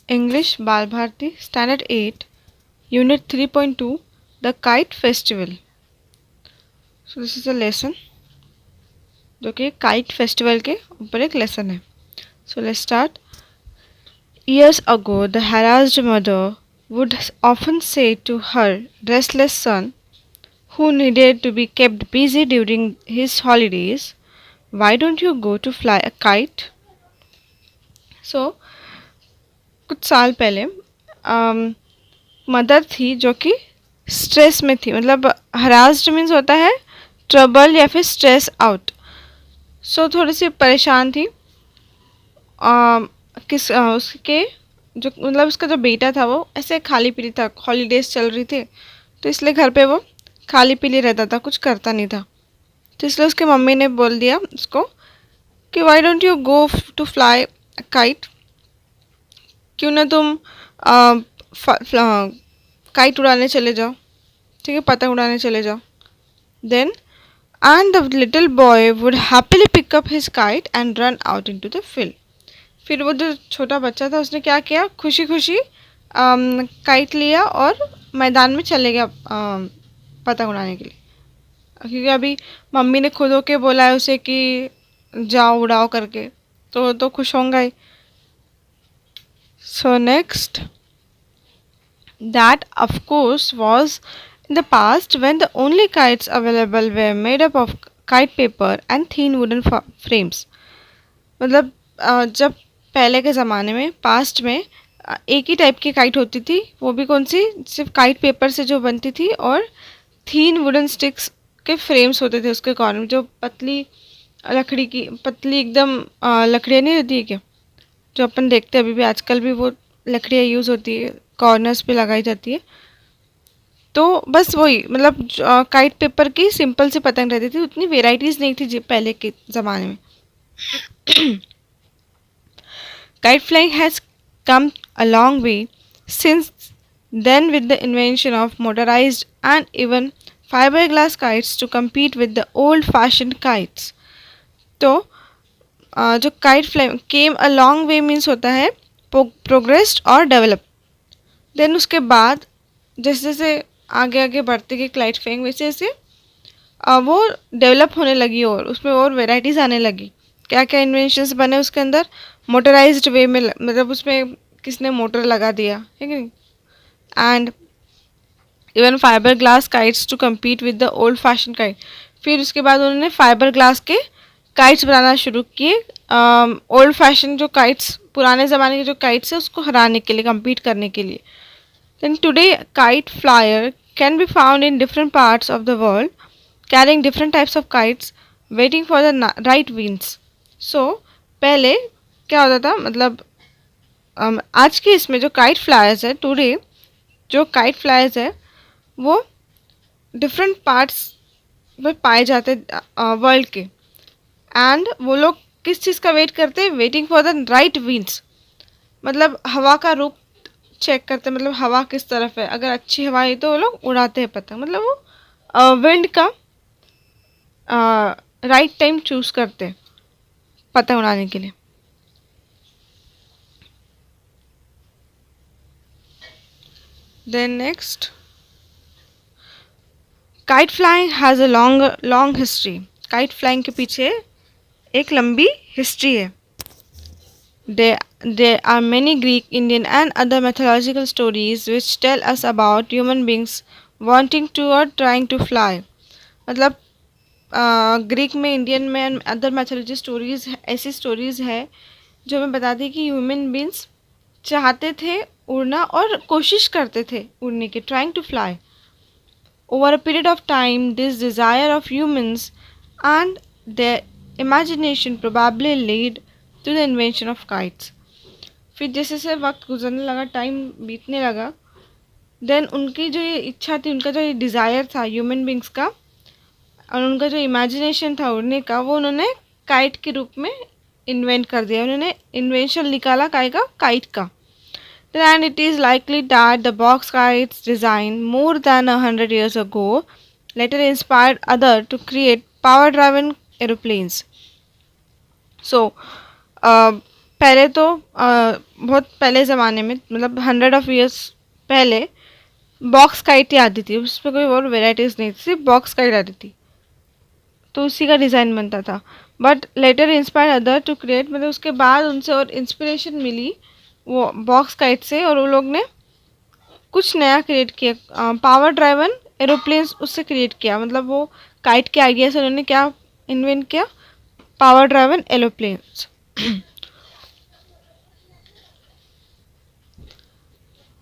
English Bal Bharti Standard 8 Unit 3.2 The Kite Festival. So this is a lesson जो कि kite festival के ऊपर एक लेसन है. So let's start. Years ago, the harassed mother would often say to her restless son, who needed to be kept busy during his holidays, "Why don't you go to fly a kite?" So कुछ साल पहले mother थी जो कि stress में थी. मतलब harassed means होता है ट्रबल या फिर स्ट्रेस आउट. सो थोड़ी सी परेशान थी. उसके जो मतलब उसका जो बेटा था वो ऐसे खाली पीली था. हॉलीडेज चल रही थी तो इसलिए घर पे वो खाली पीली रहता था, कुछ करता नहीं था. तो इसलिए उसके मम्मी ने बोल दिया उसको कि why don't you go to fly kite. क्यों ना तुम काइट उड़ाने चले जाओ. ठीक है, पतंग उड़ाने चले जाओ. Then and the little boy would happily pick up his kite and run out into the field. फिर वो जो छोटा बच्चा था उसने क्या किया, खुशी खुशी काइट लिया और मैदान में चले गया पतंग उड़ाने के लिए. क्योंकि अभी मम्मी ने खुद होके बोला है उसे कि जाओ उड़ाओ करके, तो खुश होंगे ही. So next, that of course was in the past when the only kites available were made up of kite paper and thin wooden frames. मतलब जब पहले के ज़माने में पास्ट में एक ही टाइप की काइट होती थी, वो भी कौन सी, सिर्फ काइट पेपर से जो बनती थी और थीन वुडन स्टिक्स के फ्रेम्स होते थे उसके कॉर्नर में. जो पतली लकड़ी की पतली एकदम लकड़ियाँ नहीं रहती है क्या, जो अपन देखते हैं अभी भी आजकल भी वो लकड़ियाँ यूज़ होती है, कॉर्नर्स पे लगाई जाती है. तो बस वही मतलब काइट पेपर की सिंपल सी पतंग रहती थी. उतनी वेराइटीज़ नहीं थी पहले के ज़माने में. Kite flying has come a long way since then with the invention of motorized and even fiberglass kites to compete with the old-fashioned kites. तो जो kite flying came a long way means होता है progressed और develop. Then उसके बाद जैसे जैसे आगे आगे बढ़ते गए काइट फ्लाइंग, वैसे वैसे वो डेवलप होने लगी और उसमें और वेराइटीज़ आने लगी. क्या क्या इन्वेंशंस बने उसके अंदर, मोटराइज्ड वे में, मतलब उसमें किसने मोटर लगा दिया है कि नहीं. And even fibre glass kites to compete with the old fashion kite. फिर उसके बाद उन्होंने फाइबर ग्लास के काइट्स बनाना शुरू किए ओल्ड फैशन जो काइट्स, पुराने ज़माने के जो काइट्स है उसको हराने के लिए, कम्पीट करने के लिए. Then today kite flyer can be found in different parts of the world carrying different types of kites waiting for the right winds. So पहले क्या होता था, मतलब आज के इसमें जो काइट फ्लायर्स है टुडे, जो काइट फ्लायर्स है वो डिफरेंट पार्ट्स में पाए जाते वर्ल्ड के. एंड वो लोग किस चीज़ का वेट करते हैं, waiting for the right winds. मतलब हवा का रूप चेक करते हैं, मतलब हवा किस तरफ है. अगर अच्छी हवा है तो वो लोग उड़ाते हैं पतंग. मतलब वो विंड का राइट टाइम चूज करते हैं पतंग उड़ाने के लिए. Then next, kite flying has a long history. Kite flying के पीछे एक लंबी हिस्ट्री है. There are many Greek, Indian and other mythological stories which tell us about human beings wanting to or trying to fly. मतलब Greek में, Indian में and other mythology stories, ऐसी stories है जो हमें बताती है कि ह्यूमन बींग्स चाहते थे उड़ना और कोशिश करते थे उड़ने की, trying to fly. Over a period of time this desire of humans and their imagination probably lead to the invention of kites. फिर जैसे जैसे वक्त गुजरने लगा, टाइम बीतने लगा, देन उनकी जो ये इच्छा थी, उनका जो ये डिज़ायर था ह्यूमन बींग्स का, और उनका जो इमेजिनेशन था उड़ने का, वो उन्होंने काइट के रूप में इन्वेंट कर दिया. उन्होंने इन्वेंशन निकाला काइट का. And it is likely that the box kite's design more than 100 years ago later inspired others to create power-driven aeroplanes. So पहले तो बहुत पहले ज़माने में, मतलब 100 of years पहले बॉक्स काइट ही आती थी, उसमें कोई और वेराइटीज़ नहीं थी, सिर्फ बॉक्स काइट आती थी, तो उसी का डिज़ाइन बनता था। But later inspire other to create, मतलब उसके बाद उनसे और इंस्पिरेशन मिली वो बॉक्स काइट से, और वो लोग ने कुछ नया क्रिएट किया, पावर ड्राइवन एरोप्लेन्स उससे क्रिएट किया। मतलब वो काइट के आइडिया से उन्होंने क्या इन्वेंट किया, power driven aeroplanes.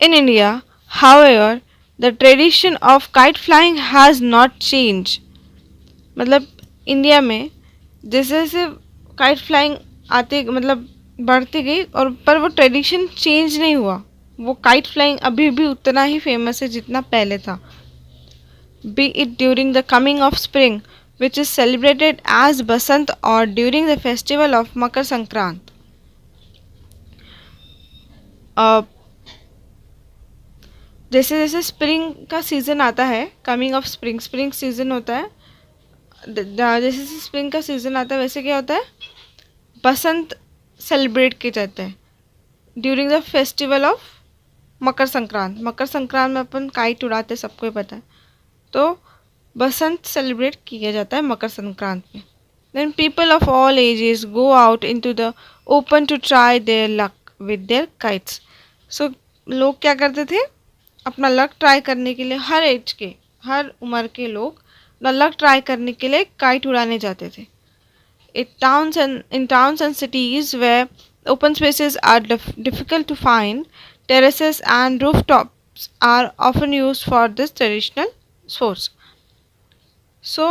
In India, however, the tradition of kite flying has not changed. मतलब इंडिया में जैसे जैसे काइट फ्लाइंग आते मतलब बढ़ती गई, और पर वो ट्रेडिशन चेंज नहीं हुआ। वो काइट फ्लाइंग अभी भी उतना ही फेमस है जितना पहले था। Be it during the coming of spring which is celebrated as Basant, और during the festival of Makar Sankrant. जैसे जैसे स्प्रिंग का सीज़न आता है, coming of spring, spring season होता है, जैसे जैसे स्प्रिंग का सीज़न आता है वैसे क्या होता है, बसंत सेलिब्रेट किए जाते हैं during the festival of Makar संक्रांत। मकर संक्रांत में अपन काइट उड़ाते, सबको ही पता है, तो बसंत सेलिब्रेट किया जाता है मकर संक्रांत में। Then people of all ages go out into the open to try their luck with their kites. So लोग क्या करते थे, अपना लक ट्राई करने के लिए, हर एज के, हर उम्र के लोग अपना लक ट्राई करने के लिए काइट उड़ाने जाते थे। In towns and cities where open spaces are difficult to find, terraces and rooftops are often used for this traditional source. So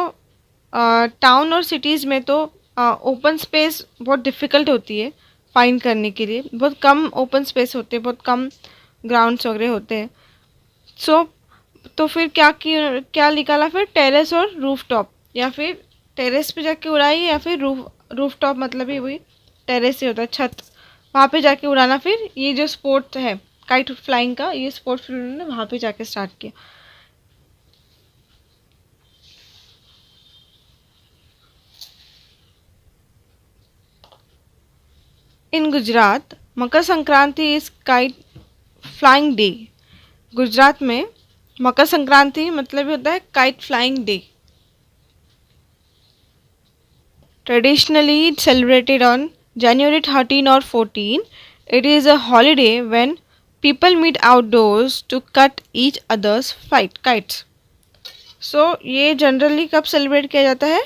town और सिटीज़ में तो ओपन स्पेस बहुत डिफ़िकल्ट होती है फाइंड करने के लिए, बहुत कम ओपन स्पेस होते हैं, बहुत कम ग्राउंड्स वगैरह होते हैं। सो तो फिर क्या निकाला फिर, टेरेस और रूफ टॉप, या फिर टेरेस पे जाके उड़ाई, या फिर रूफ टॉप, मतलब ही वही टेरेस ही होता है, छत, वहाँ पे जाके उड़ाना। फिर ये जो स्पोर्ट है काइट फ्लाइंग का, ये स्पोर्ट फिर उन्होंने वहाँ पे जाके स्टार्ट किया। In Gujarat Makar Sankranti is kite flying day. Gujarat में मकर संक्रांति मतलब ही होता है kite flying day. Traditionally, it's celebrated on January 13 or 14. It is a holiday when people meet outdoors to cut each other's kites. So ये जनरली कब सेलिब्रेट किया जाता है,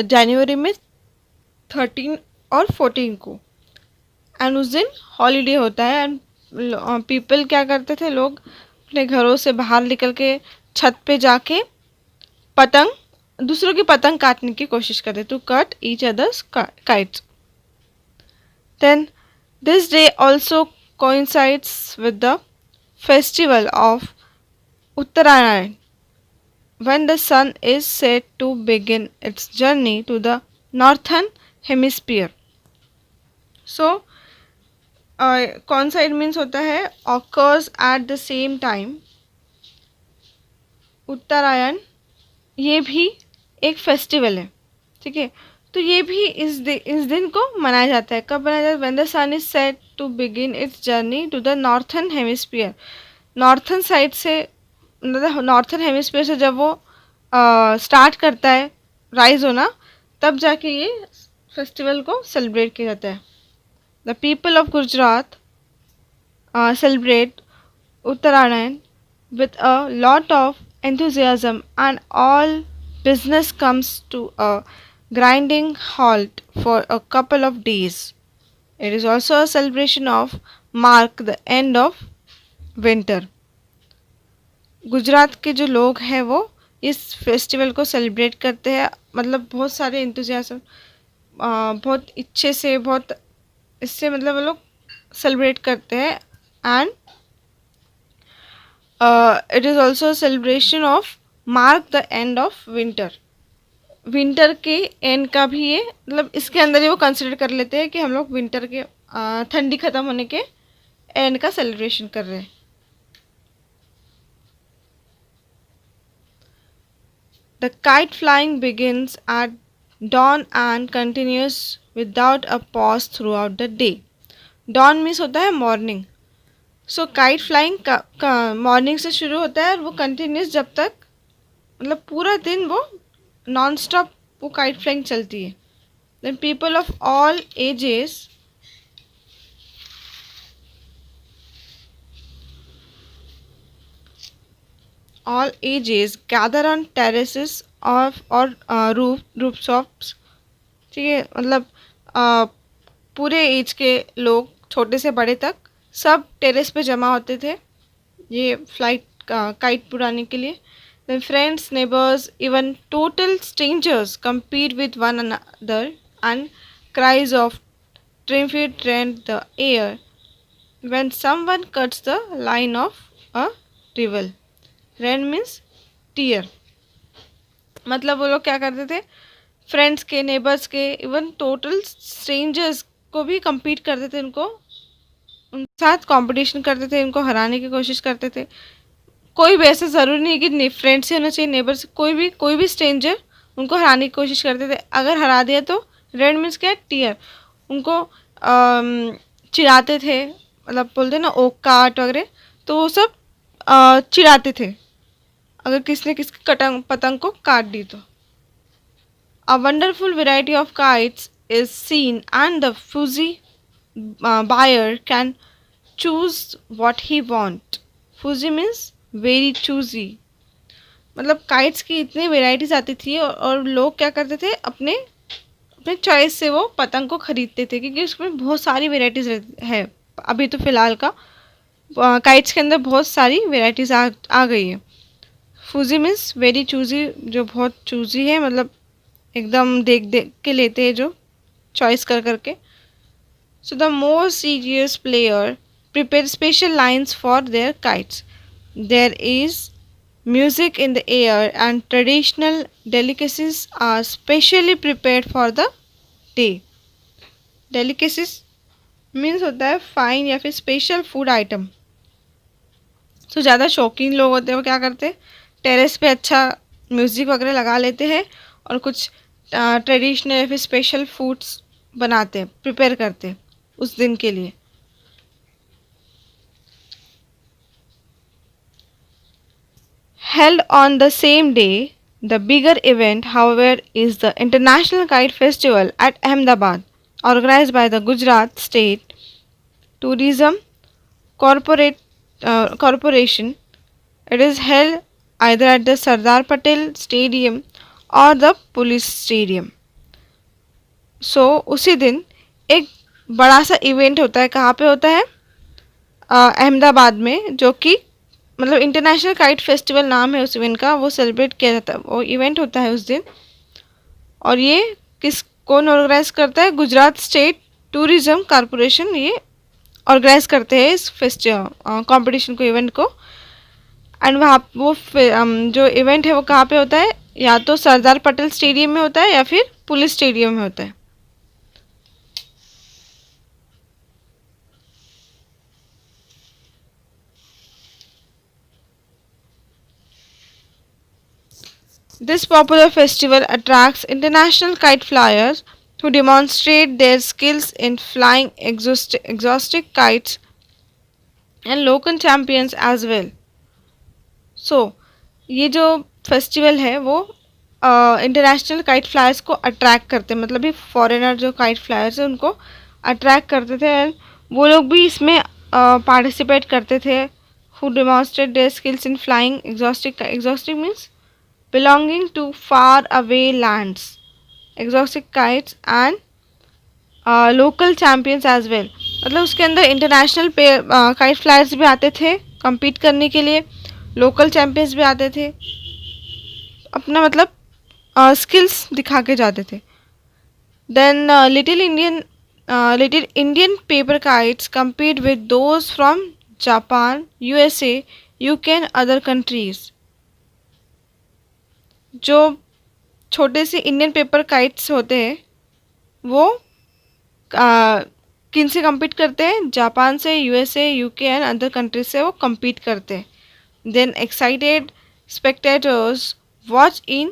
जनवरी में 13 और 14 को, एंड उस दिन हॉलीडे होता है। एंड पीपल क्या करते थे, लोग अपने घरों से बाहर निकल के छत पे जाके पतंग, दूसरों की पतंग काटने की कोशिश करते, to cut each others kites. Then this day also coincides with the festival of Uttarayan, when the sun is set to begin its journey to the northern hemisphere. So coincide means होता है occurs at the same time. उत्तरायण ये भी एक festival है, ठीक है। तो ये भी इस दिन को मनाया जाता है। कब मनाया जाता है, when the sun is set to begin its journey to the northern hemisphere. Northern side से, मतलब नॉर्थन हेमिस्फीयर से जब वो स्टार्ट करता है राइज होना, तब जाके ये फेस्टिवल को सेलिब्रेट किया जाता है। The people of Gujarat celebrate Uttarayan with a lot of enthusiasm, and all business comes to a grinding halt for a couple of days. It is also a celebration of mark the end of winter. Gujarat के जो लोग हैं वो इस festival को celebrate करते हैं, मतलब बहुत सारे इंतज़ाम, बहुत इच्छे से, बहुत इससे मतलब वो लोग सेलिब्रेट करते हैं। And it is also a celebration of mark the end of winter. Winter के एंड का भी ये, मतलब इसके अंदर ही वो कंसिडर कर लेते हैं कि हम लोग विंटर के ठंडी ख़त्म होने के एंड का सेलिब्रेशन कर रहे हैं। The kite flying begins at dawn and continues without a pause throughout the day. dawn means होता है मॉर्निंग. सो काइट फ्लाइंग का मॉर्निंग से शुरू होता है और वो कंटिन्यूस जब तक, मतलब पूरा दिन वो नॉन स्टॉप वो काइट फ्लाइंग चलती है. Then people of all ages gather on terraces of or rooftops. ठीक है, मतलब पूरे एज के लोग छोटे से बड़े तक सब टेरेस पे जमा होते थे ये फ्लाइट काइट उड़ाने के लिए. Then friends, neighbours, even total strangers compete with one another and cries of triumph rend the air when someone cuts the line of a rival. Rend means tear. मतलब वो लोग क्या करते थे, फ्रेंड्स के, नेबर्स के, इवन टोटल स्ट्रेंजर्स को भी compete करते थे, उनके साथ कंपटीशन करते थे, उनको हराने की कोशिश करते थे. कोई भी ऐसा ज़रूरी नहीं कि फ्रेंड्स से होना चाहिए, नेबर्स, कोई भी स्ट्रेंजर उनको हराने की कोशिश करते थे. अगर हरा दिया तो रेड मीन्स क्या है, टीयर. उनको चिढ़ाते थे, मतलब बोलते ना ओक काट वगैरह, तो वो सब चिढ़ाते थे अगर किसने किसकी पतंग को काट दी तो. A wonderful variety of kites is seen and the fuzzy buyer can choose what he want. Fuzzy means very choosy. मतलब काइट्स की इतनी वेराइटीज आती थी और लोग क्या करते थे, अपने अपने चॉइस से वो पतंग को खरीदते थे क्योंकि उसमें बहुत सारी वेराइटीज है. अभी तो फ़िलहाल का काइट्स के अंदर बहुत सारी वेराइटीज़ आ गई है. फूजी मीन्स वेरी चूज़ी, जो बहुत चूज़ी है, मतलब एकदम देख देख के लेते हैं, जो चॉइस कर करके. So the more serious player prepare special lines for their kites. There is music in the air and traditional delicacies are specially prepared for the day. Delicacies means होता है फाइन या फिर स्पेशल फूड आइटम. तो ज़्यादा शौकीन लोग होते हैं वो क्या करते हैं, टेरेस पे अच्छा म्यूज़िक वगैरह लगा लेते हैं और कुछ ट्रेडिशनल या फिर स्पेशल फूड्स बनाते हैं, प्रिपेयर करते हैं उस दिन के लिए. Held on the same day, the bigger event, however, is the International Kite Festival at Ahmedabad, organized by the Gujarat State Tourism Corporation. It is held either at the Sardar Patel Stadium और the police stadium. सो उसी दिन एक बड़ा सा event होता है. कहाँ पे होता है, अहमदाबाद में, जो कि मतलब इंटरनेशनल काइट फेस्टिवल नाम है उस इवेंट का. वो सेलिब्रेट किया जाता है, वो इवेंट होता है उस दिन. और ये कौन ऑर्गेनाइज करता है, गुजरात स्टेट टूरिज़्म कॉरपोरेशन ये ऑर्गेनाइज करते हैं इस कॉम्पिटिशन को, इवेंट को. एंड वहाँ वो जो इवेंट है वो कहाँ पे होता है, या तो सरदार पटेल स्टेडियम में होता है या फिर पुलिस स्टेडियम में होता है. This popular festival attracts international kite flyers who demonstrate their skills in flying exotic kites and local champions as well. So, ये जो फेस्टिवल है वो इंटरनेशनल काइट फ्लायर्स को अट्रैक्ट करते हैं, मतलब भी फॉरेनर जो काइट फ्लायर्स हैं उनको अट्रैक्ट करते थे. एंड वो लोग भी इसमें पार्टिसिपेट करते थे. Who demonstrate their skills in flying exotic means belonging to far away lands, exotic kites and local champions as well. मतलब उसके अंदर इंटरनेशनल काइट फ्लायर्स भी आते थे compete करने के लिए, लोकल चैम्पियंस भी आते थे, अपना मतलब स्किल्स दिखा के जाते थे. Then little Indian paper kites compete with those from Japan, USA, UK and other countries. जो छोटे से इंडियन पेपर काइट्स होते हैं वो किन से compete करते हैं, जापान से, USA, UK and other countries से वो compete करते हैं. Then excited spectators watch in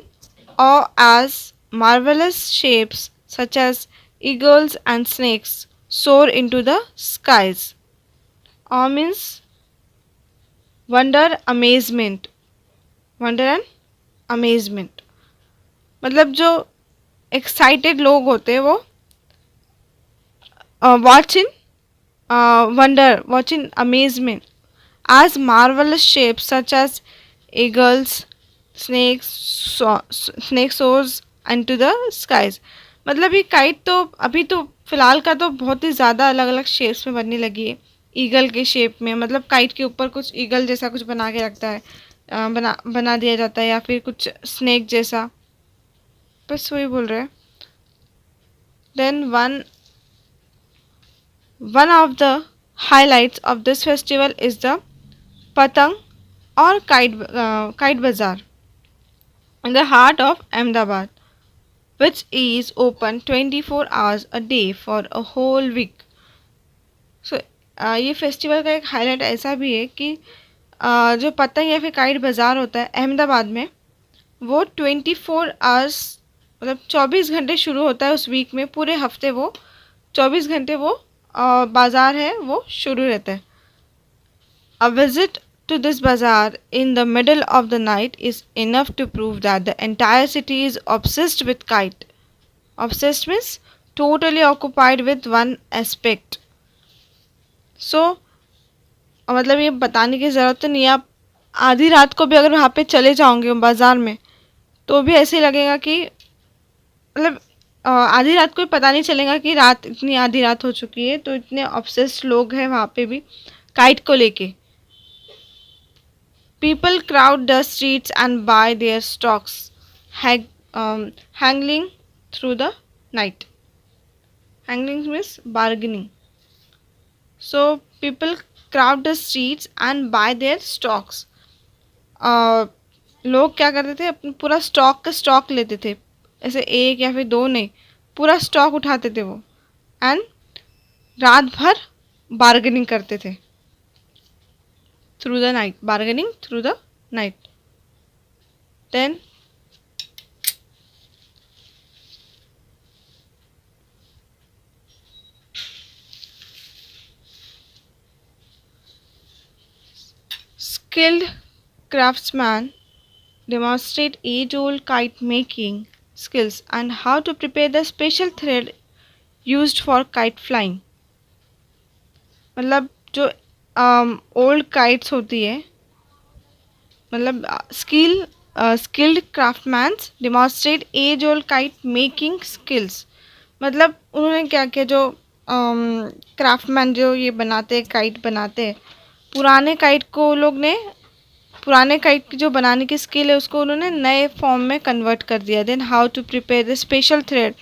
awe as marvelous shapes such as eagles and snakes soar into the skies. Awe means wonder, amazement. Wonder and amazement. मतलब जो excited लोग होते हैं वो watch in wonder, watch in amazement as marvelous shapes such as eagles, snake soars into the skies. मतलब ये kite तो अभी तो फिलहाल का तो बहुत ही ज़्यादा अलग अलग शेप्स में बनने लगी है. ईगल के शेप में, मतलब काइट के ऊपर कुछ ईगल जैसा कुछ बना के रखता है, बना दिया जाता है, या फिर कुछ स्नेक जैसा. बस वही बोल रहे हैं. Then one of the highlights of this festival is the Patang or kite bazaar in the heart of Ahmedabad, which is open 24 hours a day for a whole week. So ये festival का एक highlight ऐसा भी है कि जो पतंग या फिर काइट बाज़ार होता है अहमदाबाद में, वो 24 आवर्स मतलब 24 घंटे शुरू होता है उस वीक में. पूरे हफ्ते वो 24 घंटे वो बाज़ार है वो शुरू रहता है. A visit to this bazaar in the middle of the night is enough to prove that the entire city is obsessed with kite. Obsessed means totally occupied with one aspect. So मतलब ये बताने की ज़रूरत नहीं है. आप आधी रात को भी अगर वहाँ पे चले जाओगे बाज़ार में तो भी ऐसे लगेगा कि मतलब आधी रात को भी पता नहीं चलेगा कि रात इतनी आधी रात हो चुकी है. तो इतने ऑब्सेस्ड लोग हैं वहाँ पे भी काइट को लेके. People crowd the streets and buy their stocks, hangling through the night. Hangling means bargaining. So people crowd the streets and buy their stocks. लोग क्या करते थे, अपना पूरा स्टॉक का स्टॉक लेते थे, ऐसे एक या फिर दो नहीं, पूरा स्टॉक उठाते थे वो, एंड रात भर बार्गेनिंग करते थे. Through the night, bargaining through the night. Then skilled craftsmen demonstrate age-old kite making skills and how to prepare the special thread used for kite flying. मतलब जो ओल्ड काइट्स होती है, मतलब skilled craftsmans demonstrate age old kite making skills. मतलब उन्होंने क्या किया, जो क्राफ्टमैन जो ये बनाते हैं, काइट बनाते हैं, पुराने काइट को लोग ने, पुराने काइट की जो बनाने की स्किल है उसको उन्होंने नए फॉर्म में कन्वर्ट कर दिया. Then how to prepare the special thread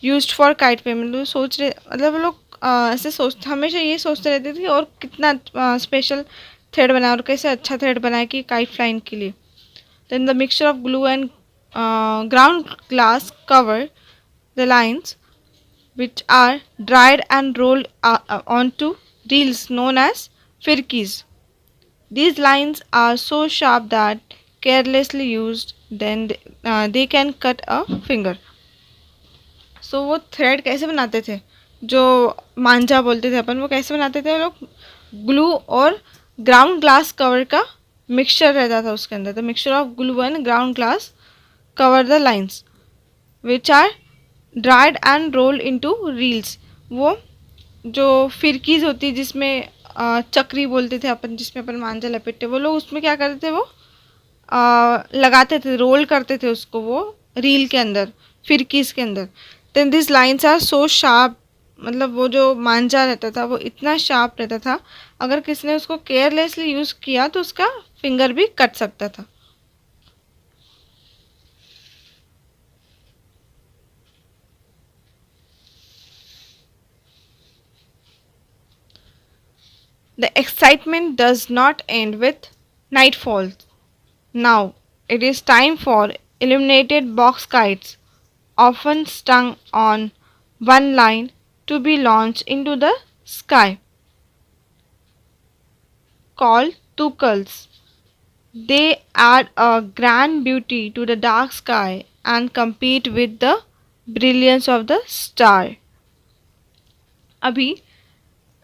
used for kite payment. सोच रहे, मतलब लोग ऐसे हमेशा ये सोचते रहते थे और कितना स्पेशल थ्रेड बनाए और कैसे अच्छा थ्रेड बनाए कि काइट फ्लाइंग के लिए. Then the mixture of glue and ground glass cover the lines which are dried and rolled onto reels known as firkis. These lines are so sharp that carelessly used, then they can cut a finger. So वो thread कैसे बनाते थे, जो मांझा बोलते थे अपन, वो कैसे बनाते थे लोग, ग्लू और ग्राउंड ग्लास कवर का मिक्सचर रहता था उसके अंदर. The mixture of glue and ground glass cover the lines which are dried and rolled into reels. वो जो फिरकीज होती है जिसमें चक्री बोलते थे अपन, जिसमें अपन मांझा लपेटते, वो लोग उसमें क्या करते थे, वो लगाते थे, रोल करते थे उसको वो रील के अंदर, फिरकीज के अंदर. Then this lines are so sharp. मतलब वो जो मांझा रहता था वो इतना शार्प रहता था, अगर किसी ने उसको केयरलेसली यूज़ किया तो उसका फिंगर भी कट सकता था. The excitement does not end with nightfall. Now it is time for illuminated box kites, often strung on one line, to be launched into the sky. Called tukals, they add a grand beauty to the dark sky and compete with the brilliance of the star. अभी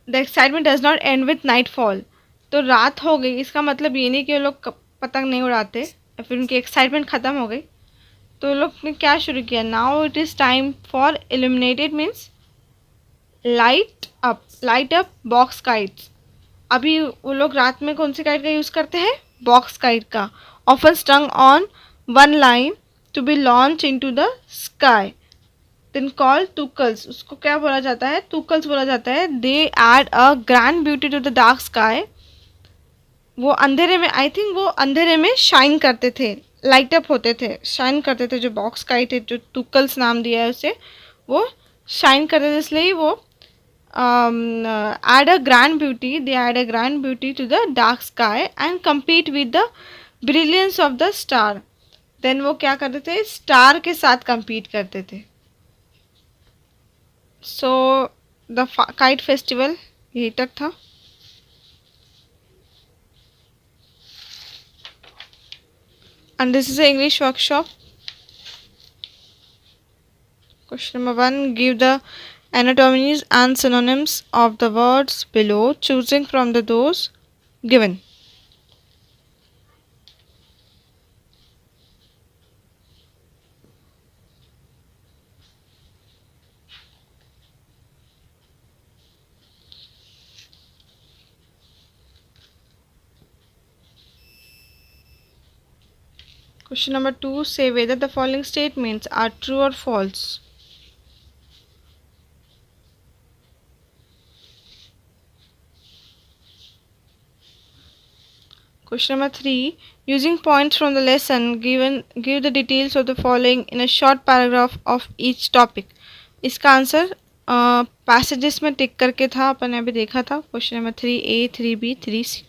the excitement does not and with nightfall, तो रात हो गई इसका मतलब ये नहीं कि वो लोग पतंग नहीं उड़ाते या फिर उनकी एक्साइटमेंट ख़त्म हो गई। तो वो लोग ने क्या शुरू किया, now it is time for illuminated means light up box kites. अभी वो लोग रात में कौन सी काइट का यूज़ करते हैं, बॉक्स काइट का, often strung on one line to be launch into the sky, then call tukkals, उसको क्या बोला जाता है, टूकल्स बोला जाता है। They add a grand beauty to the dark sky, वो अंधेरे में, आई थिंक वो अंधेरे में शाइन करते थे, लाइट अप होते थे, शाइन करते थे। जो बॉक्स काइट है, जो टूकल्स नाम दिया है उसे, वो शाइन करते थे, इसलिए वो add a grand beauty, they add a grand beauty to the dark sky and compete with the brilliance of the star। then वो क्या करते थे, स्टार के साथ compete करते थे। so the kite festival यही तक था। and this is a English workshop। question number 1, give the anatomies and synonyms of the words below, choosing from the those given। question number 2, say whether the following statements are true or false। question number 3, using points from the lesson given, give the details of the following in a short paragraph of each topic। इसका answer passages में टिक करके था, अपन ने अभी देखा था। Question number 3A, 3B, 3C।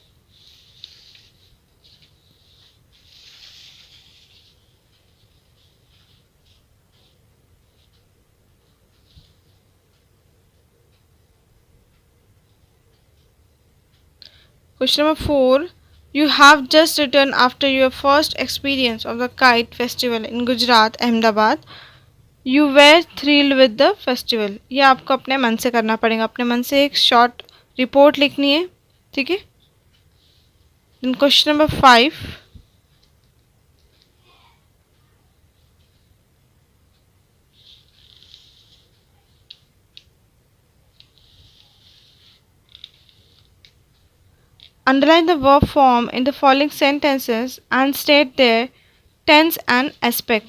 question number 4, you have just returned after your first experience of the kite festival in Gujarat, Ahmedabad। You were thrilled with the festival। ये आपको अपने मन से करना पड़ेगा, अपने मन से एक शॉर्ट रिपोर्ट लिखनी है, ठीक है। then question number 5, underline the verb form in the following sentences and state their tense and aspect।